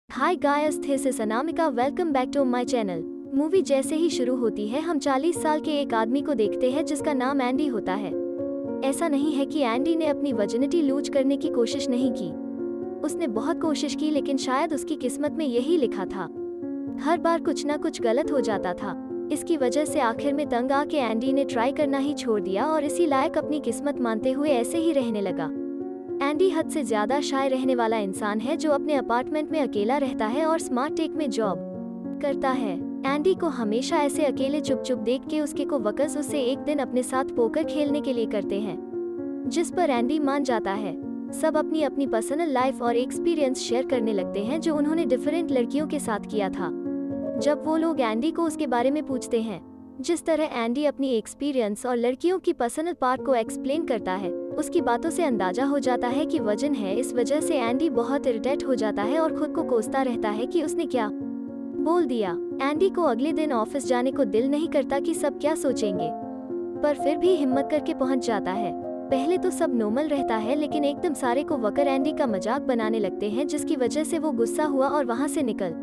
Hi guys, this is Anamika. Welcome back to my channel. Movie जैसे ही शुरू होती है हम 40 साल के एक आदमी को देखते हैं जिसका नाम एंडी होता है। ऐसा नहीं है कि एंडी ने अपनी वर्जिनिटी लूज करने की कोशिश नहीं की। उसने बहुत कोशिश की, लेकिन शायद उसकी किस्मत में यही लिखा था। हर बार कुछ ना कुछ गलत हो जाता था। इसकी वजह से आखिर में तंग आके एंडी ने ट्राई करना ही छोड़ दिया और इसी लायक अपनी किस्मत मानते हुए ऐसे ही रहने लगा। एंडी हद से ज्यादा शाय रहने वाला इंसान है जो अपने अपार्टमेंट में अकेला रहता है और स्मार्ट टेक में जॉब करता है। एंडी को हमेशा ऐसे अकेले चुप चुप देख के उसके को वकस उससे एक दिन अपने साथ पोकर खेलने के लिए करते हैं, जिस पर एंडी मान जाता है। सब अपनी अपनी पर्सनल लाइफ और एक्सपीरियंस शेयर करने लगते हैं जो उन्होंने डिफरेंट लड़कियों के साथ किया था। जब वो लोग एंडी को उसके बारे में पूछते हैं, जिस तरह एंडी अपनी एक्सपीरियंस और लड़कियों की पर्सनल पार्ट को एक्सप्लेन करता है, उसकी बातों से अंदाजा हो जाता है कि वजन है। इस वजह से एंडी बहुत इरिटेट हो जाता है और खुद को कोसता रहता है कि उसने क्या बोल दिया। एंडी को अगले दिन ऑफिस जाने को दिल नहीं करता कि सब क्या सोचेंगे, पर फिर भी हिम्मत करके पहुंच जाता है। पहले तो सब नॉर्मल रहता है, लेकिन एकदम सारे को वकर एंडी का मजाक बनाने लगते हैं, जिसकी वजह से वो गुस्सा हुआ और वहां से निकल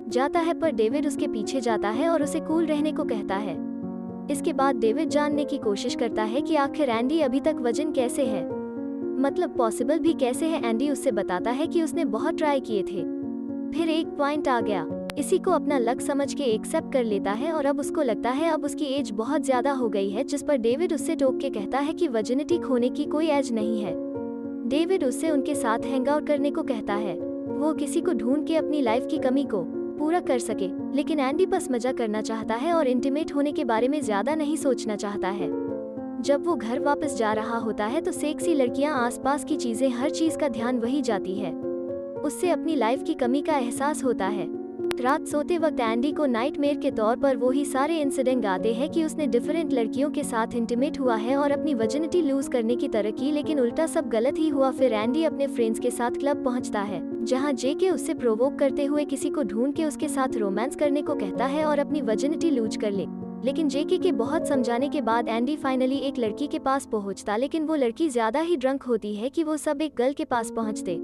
जाता है। पर डेविड उसके पीछे जाता है और उसे कूल रहने को कहता है। इसके बाद डेविड जानने की कोशिश करता है कि आखिर एंडी अभी तक वजन कैसे है, मतलब पॉसिबल भी कैसे है। एंडी उससे बताता है कि उसने बहुत ट्राई किए थे, फिर एक पॉइंट आ गया। इसी को अपना लक समझ के एक्सेप्ट कर लेता है और अब उसको लगता है अब उसकी एज बहुत ज्यादा हो गई है, जिस पर डेविड उससे टोक के कहता है कि वर्जिनिटी खोने की कोई एज नहीं है। डेविड उससे उनके साथ हैंग आउट करने को कहता है, वो किसी को ढूंढ के अपनी लाइफ की कमी को पूरा कर सके। लेकिन एंडी बस मजा करना चाहता है और इंटीमेट होने के बारे में ज्यादा नहीं सोचना चाहता है। जब वो घर वापस जा रहा होता है तो सेक्सी लड़कियां, आसपास की चीजें, हर चीज का ध्यान वही जाती है। उससे अपनी लाइफ की कमी का एहसास होता है। रात सोते वक्त एंडी को नाइटमेयर के तौर पर वो ही सारे इंसिडेंट आते हैं कि उसने डिफरेंट लड़कियों के साथ इंटीमेट हुआ है और अपनी वर्जिनिटी लूज करने की तरह की, लेकिन उल्टा सब गलत ही हुआ। फिर एंडी अपने फ्रेंड्स के साथ क्लब पहुंचता है, जहां जेके उससे प्रोवोक करते हुए किसी को ढूंढ के उसके साथ रोमांस करने को कहता है और अपनी वर्जिनिटी लूज कर ले। लेकिन जेके के बहुत समझाने के बाद एंडी फाइनली एक लड़की के पास पहुंचता, लेकिन वो लड़की ज्यादा ही ड्रंक होती है कि वो सब एक गर्ल के पास पहुंचते,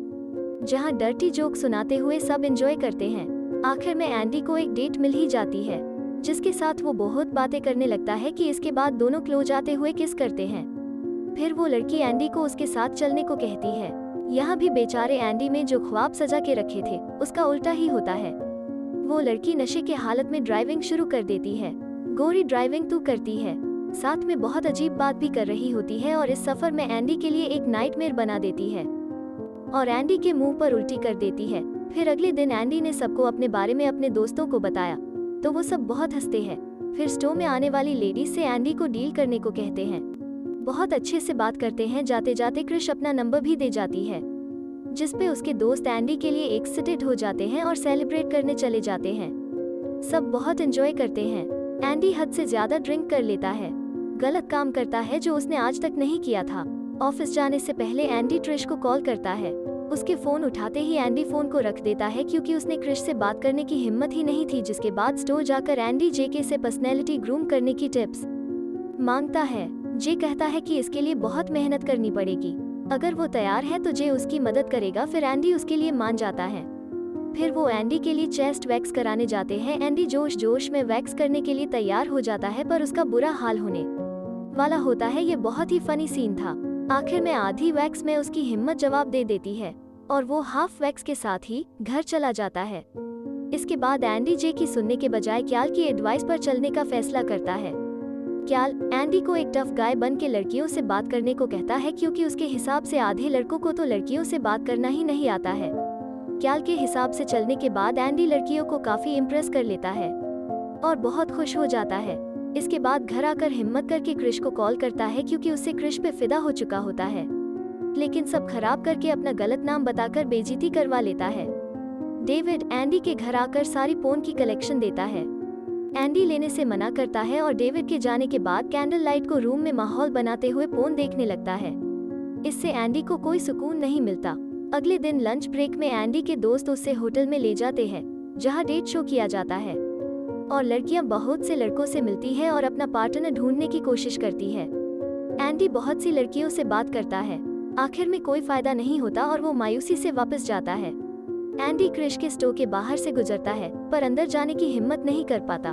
जहां डर्टी जोक सुनाते हुए सब एंजॉय करते हैं। आखिर में एंडी को एक डेट मिल ही जाती है, जिसके साथ वो बहुत बातें करने लगता है कि इसके बाद दोनों क्लोज आते हुए किस करते हैं। फिर वो लड़की एंडी को उसके साथ चलने को कहती है। यहाँ भी बेचारे एंडी में जो ख्वाब सजा के रखे थे उसका उल्टा ही होता है। वो लड़की नशे के हालत में ड्राइविंग शुरू कर देती है। गोरी ड्राइविंग तू करती है, साथ में बहुत अजीब बात भी कर रही होती है और इस सफर में एंडी के लिए एक नाइटमेयर बना देती है और एंडी के मुंह पर उल्टी कर देती है। फिर अगले दिन एंडी ने सबको अपने बारे में अपने दोस्तों को बताया, तो वो सब बहुत हंसते हैं। फिर स्टोर में आने वाली लेडीज से एंडी को डील करने को कहते हैं। बहुत अच्छे से बात करते हैं। जाते जाते क्रिश अपना नंबर भी दे जाती है, जिस पे उसके दोस्त एंडी के लिए एक्साइटेड हो जाते हैं और सेलिब्रेट करने चले जाते हैं। सब बहुत एंजॉय करते हैं। एंडी हद से ज्यादा ड्रिंक कर लेता है, गलत काम करता है जो उसने आज तक नहीं किया था। ऑफिस जाने से पहले एंडी ट्रिश को कॉल करता है। उसके फोन उठाते ही एंडी फोन को रख देता है, क्योंकि उसने क्रिश से बात करने की हिम्मत ही नहीं थी। जिसके बाद स्टोर जाकर एंडी जेके से पर्सनैलिटी ग्रूम करने की टिप्स मांगता है। जे कहता है कि इसके लिए बहुत मेहनत करनी पड़ेगी। अगर वो तैयार है तो जे उसकी मदद करेगा। फिर एंडी उसके लिए मान जाता है। फिर वो एंडी के लिए चेस्ट वैक्स कराने जाते हैं। एंडी जोश जोश में वैक्स करने के लिए तैयार हो जाता है, पर उसका बुरा हाल होने वाला होता है। ये बहुत ही फनी सीन था। आखिर में आधी वैक्स में उसकी हिम्मत जवाब दे देती है और वो हाफ वैक्स के साथ ही घर चला जाता है। इसके बाद एंडी जे की सुनने के बजाय क्याल की एडवाइस पर चलने का फैसला करता है। क्याल एंडी को एक टफ गाय बन के लड़कियों से बात करने को कहता है, क्योंकि उसके हिसाब से आधे लड़कों को तो लड़कियों से बात करना ही नहीं आता है। क्याल के हिसाब से चलने के बाद एंडी लड़कियों को काफी इम्प्रेस कर लेता है और बहुत खुश हो जाता है। इसके बाद घर आकर हिम्मत करके क्रिश को कॉल करता है, क्योंकि उससे क्रिश पे फिदा हो चुका होता है, लेकिन सब खराब करके अपना गलत नाम बताकर बेइज्जती करवा लेता है। डेविड एंडी के घर आकर सारी पोन की कलेक्शन देता है। एंडी लेने से मना करता है और डेविड के जाने के बाद कैंडल लाइट को रूम में माहौल बनाते हुए पोन देखने लगता है। इससे एंडी को कोई सुकून नहीं मिलता। अगले दिन लंच ब्रेक में एंडी के दोस्त उसे होटल में ले जाते हैं, जहां डेट शो किया जाता है और लड़कियां बहुत से लड़कों से मिलती है और अपना पार्टनर ढूंढने की कोशिश करती है। एंडी बहुत सी लड़कियों से बात करता है, आखिर में कोई फायदा नहीं होता और वो मायूसी से वापस जाता है। एंडी क्रिश के स्टोर के बाहर से गुजरता है पर अंदर जाने की हिम्मत नहीं कर पाता।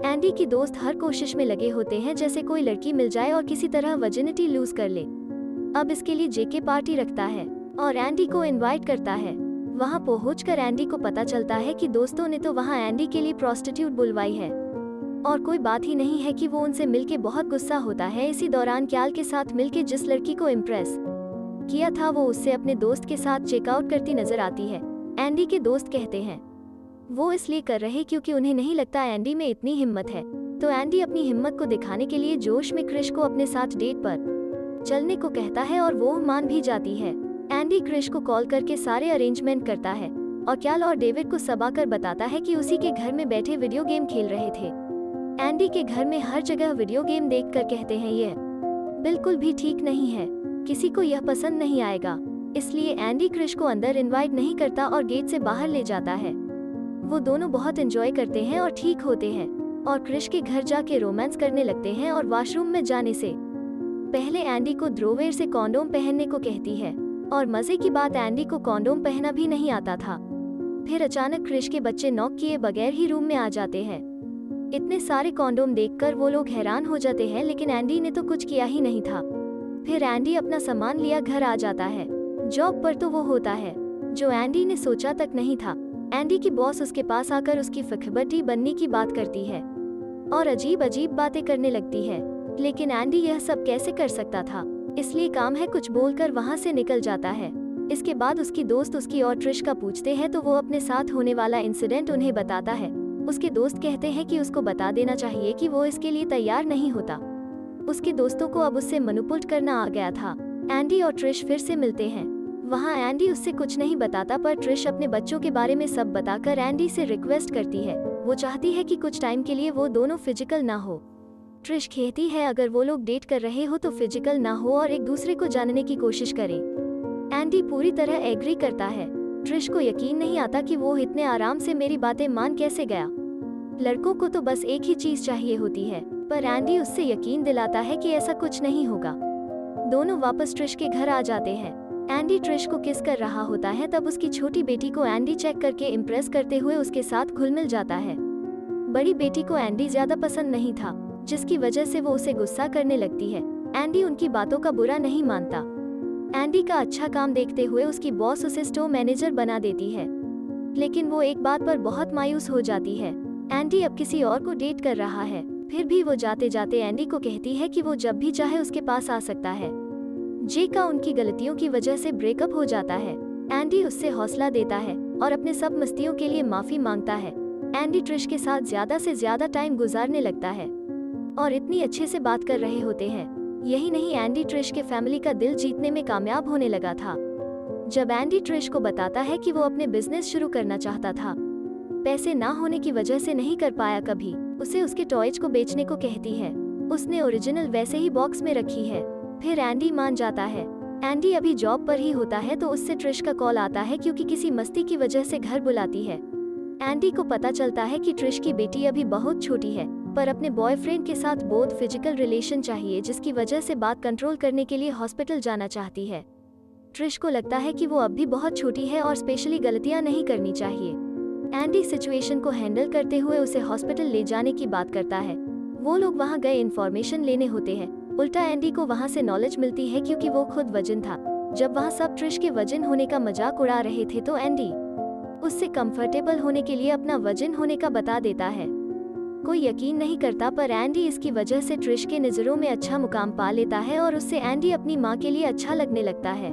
एंडी की दोस्त हर कोशिश में लगे होते हैं जैसे कोई लड़की मिल जाए और किसी तरह वर्जिनिटी लूज कर ले। अब इसके लिए जेके पार्टी रखता है और एंडी को इनवाइट करता है। वहां पहुंचकर एंडी को पता चलता है कि दोस्तों ने तो वहां एंडी के लिए प्रोस्टिट्यूट बुलवाई है और कोई बात ही नहीं है कि वो उनसे मिलके बहुत गुस्सा होता है। इसी दौरान क्याल के साथ मिलके जिस लड़की को इम्प्रेस किया था वो उससे अपने दोस्त के साथ चेकआउट करती नजर आती है। एंडी के दोस्त कहते हैं वो इसलिए कर रहे क्योंकि उन्हें नहीं लगता एंडी में इतनी हिम्मत है। तो एंडी अपनी हिम्मत को दिखाने के लिए जोश में क्रिश को अपने साथ डेट पर चलने को कहता है और वो मान भी जाती है। एंडी क्रिश को कॉल करके सारे अरेंजमेंट करता है और क्याल और डेविड को सब आकर बताता है कि उसी के घर में बैठे वीडियो गेम खेल रहे थे। एंडी के घर में हर जगह वीडियो गेम देखकर कहते हैं यह बिल्कुल भी ठीक नहीं है, किसी को यह पसंद नहीं आएगा। इसलिए एंडी क्रिश को अंदर इनवाइट नहीं करता और गेट से बाहर ले जाता है। वो दोनों बहुत एंजॉय करते हैं और ठीक होते हैं और क्रिश के घर जाके रोमांस करने लगते हैं और वॉशरूम में जाने से पहले एंडी को ड्रोवेर से कॉन्डोम पहनने को कहती है और मजे की बात एंडी को कॉन्डोम पहनना भी नहीं आता था। फिर अचानक क्रिश के बच्चे नॉक किए बगैर ही रूम में आ जाते हैं। इतने सारे कॉन्डोम देखकर वो लोग हैरान हो जाते हैं लेकिन एंडी ने तो कुछ किया ही नहीं था। फिर एंडी अपना सामान लिया घर आ जाता है। जॉब पर तो वो होता है जो एंडी ने सोचा तक नहीं था। एंडी की बॉस उसके पास आकर उसकी फिक्र बनने की बात करती है और अजीब अजीब बातें करने लगती है, लेकिन एंडी यह सब कैसे कर सकता था, इसलिए काम है कुछ बोलकर वहां से निकल जाता है। इसके बाद उसकी दोस्त उसकी और ट्रिश का पूछते हैं तो वो अपने साथ होने वाला इंसिडेंट उन्हें बताता है। उसके दोस्त कहते हैं कि उसको बता देना चाहिए कि वो इसके लिए तैयार नहीं होता। उसके दोस्तों को अब उससे मनुपुलेट करना आ गया था। एंडी और ट्रिश फिर से मिलते हैं। वहाँ एंडी उससे कुछ नहीं बताता पर ट्रिश अपने बच्चों के बारे में सब बताकर एंडी से रिक्वेस्ट करती है। वो चाहती है कि कुछ टाइम के लिए वो दोनों फिजिकल ना हो। ट्रिश कहती है अगर वो लोग डेट कर रहे हो तो फिजिकल ना हो और एक दूसरे को जानने की कोशिश करें। एंडी पूरी तरह एग्री करता है। ट्रिश को यकीन नहीं आता कि वो इतने आराम से मेरी बातें मान कैसे गया। लड़कों को तो बस एक ही चीज चाहिए होती है, पर एंडी उससे यकीन दिलाता है कि ऐसा कुछ नहीं होगा। दोनों वापस ट्रिश के घर आ जाते हैं। एंडी ट्रिश को किस कर रहा होता है तब उसकी छोटी बेटी को एंडी चेक करके इम्प्रेस करते हुए उसके साथ घुल मिल जाता है। बड़ी बेटी को एंडी ज्यादा पसंद नहीं था, जिसकी वजह से वो उसे गुस्सा करने लगती है। एंडी उनकी बातों का बुरा नहीं मानता। एंडी का अच्छा काम देखते हुए उसकी बॉस उसे स्टोर मैनेजर बना देती है, लेकिन वो एक बात पर बहुत मायूस हो जाती है। एंडी अब किसी और को डेट कर रहा है। फिर भी वो जाते जाते एंडी को कहती है कि वो जब भी चाहे उसके पास आ सकता है। जे का उनकी गलतियों की वजह से ब्रेकअप हो जाता है। एंडी उससे हौसला देता है और अपने सब मस्तियों के लिए माफी मांगता है। एंडी ट्रिश के साथ ज्यादा से ज्यादा टाइम गुजारने लगता है और इतनी अच्छे से बात कर रहे होते हैं। यही नहीं, एंडी ट्रिश के फैमिली का दिल जीतने में कामयाब होने लगा था। जब एंडी ट्रिश को बताता है कि वो अपने बिजनेस शुरू करना चाहता था, पैसे ना होने की वजह से नहीं कर पाया, कभी उसे उसके टॉयज को बेचने को कहती है। उसने ओरिजिनल वैसे ही बॉक्स में रखी है। फिर एंडी मान जाता है। एंडी अभी जॉब पर ही होता है तो उससे ट्रिश का कॉल आता है क्योंकि किसी मस्ती की वजह से घर बुलाती है। एंडी को पता चलता है कि ट्रिश की बेटी अभी बहुत छोटी है, पर अपने बॉयफ्रेंड के साथ बहुत फिजिकल रिलेशन चाहिए, जिसकी वजह से बात कंट्रोल करने के लिए हॉस्पिटल जाना चाहती है। ट्रिश को लगता है कि वो अब भी बहुत छोटी है और स्पेशली गलतियां नहीं करनी चाहिए। एंडी सिचुएशन को हैंडल करते हुए उसे हॉस्पिटल ले जाने की बात करता है। वो लोग वहां गए इन्फॉर्मेशन लेने होते हैं। उल्टा एंडी को वहां से नॉलेज मिलती है क्योंकि वो खुद वजन था। जब वहां सब ट्रिश के वजन होने का मजाक उड़ा रहे थे तो एंडी उससे कंफर्टेबल होने के लिए अपना वजन होने का बता देता है। कोई यकीन नहीं करता, पर एंडी इसकी वजह से ट्रिश के नजरों में अच्छा मुकाम पा लेता है और उससे एंडी अपनी माँ के लिए अच्छा लगने लगता है।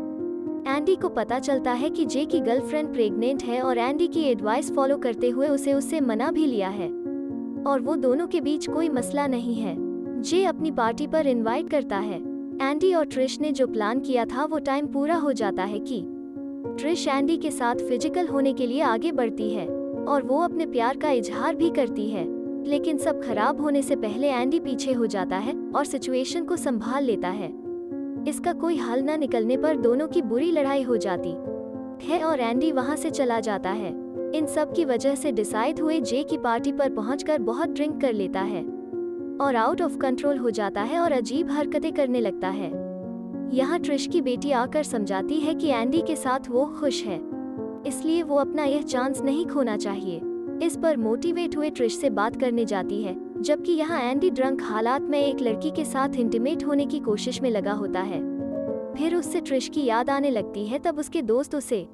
एंडी को पता चलता है कि जे की गर्लफ्रेंड प्रेग्नेंट है और एंडी की एडवाइस फॉलो करते हुए उसे उससे मना भी लिया है और वो दोनों के बीच कोई मसला नहीं है। जे अपनी पार्टी पर इनवाइट करता है। एंडी और ट्रिश ने जो प्लान किया था वो टाइम पूरा हो जाता है कि ट्रिश एंडी के साथ फिजिकल होने के लिए आगे बढ़ती है और वो अपने प्यार का इजहार भी करती है, लेकिन सब खराब होने से पहले एंडी पीछे हो जाता है और सिचुएशन को संभाल लेता है। इसका कोई हल न निकलने पर दोनों की बुरी लड़ाई हो जाती है और एंडी वहां से चला जाता है। इन सब की वजह से डिसाइड हुए जे की पार्टी पर पहुंचकर बहुत ड्रिंक कर लेता है और आउट ऑफ कंट्रोल हो जाता है और अजीब हरकतें करने लगता है। यहाँ ट्रिश की बेटी आकर समझाती है कि एंडी के साथ वो खुश है इसलिए वो अपना यह चांस नहीं खोना चाहिए। इस पर मोटिवेट हुए ट्रिश से बात करने जाती है, जबकि यहाँ एंडी ड्रंक हालात में एक लड़की के साथ इंटीमेट होने की कोशिश में लगा होता है। फिर उससे ट्रिश की याद आने लगती है, तब उसके दोस्त उसे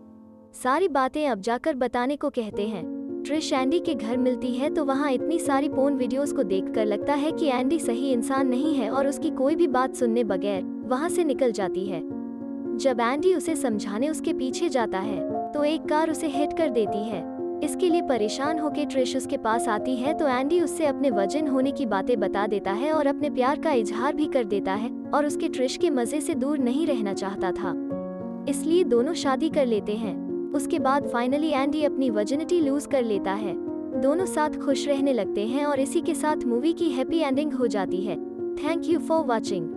सारी बातें अब जाकर बताने को कहते हैं। ट्रिश एंडी के घर मिलती है तो वहाँ इतनी सारी पोर्न वीडियोस को देखकर लगता है कि एंडी सही इंसान नहीं है और उसकी कोई भी बात सुनने बगैर वहाँ से निकल जाती है। जब एंडी उसे समझाने उसके पीछे जाता है तो एक कार उसे हिट कर देती है। इसके लिए परेशान होकर ट्रिश उसके पास आती है तो एंडी उससे अपने वर्जिन होने की बातें बता देता है और अपने प्यार का इजहार भी कर देता है और उसके ट्रिश के मजे से दूर नहीं रहना चाहता था, इसलिए दोनों शादी कर लेते हैं। उसके बाद फाइनली एंडी अपनी वर्जिनिटी लूज कर लेता है। दोनों साथ खुश रहने लगते हैं और इसी के साथ मूवी की हैप्पी एंडिंग हो जाती है। Thank you for watching.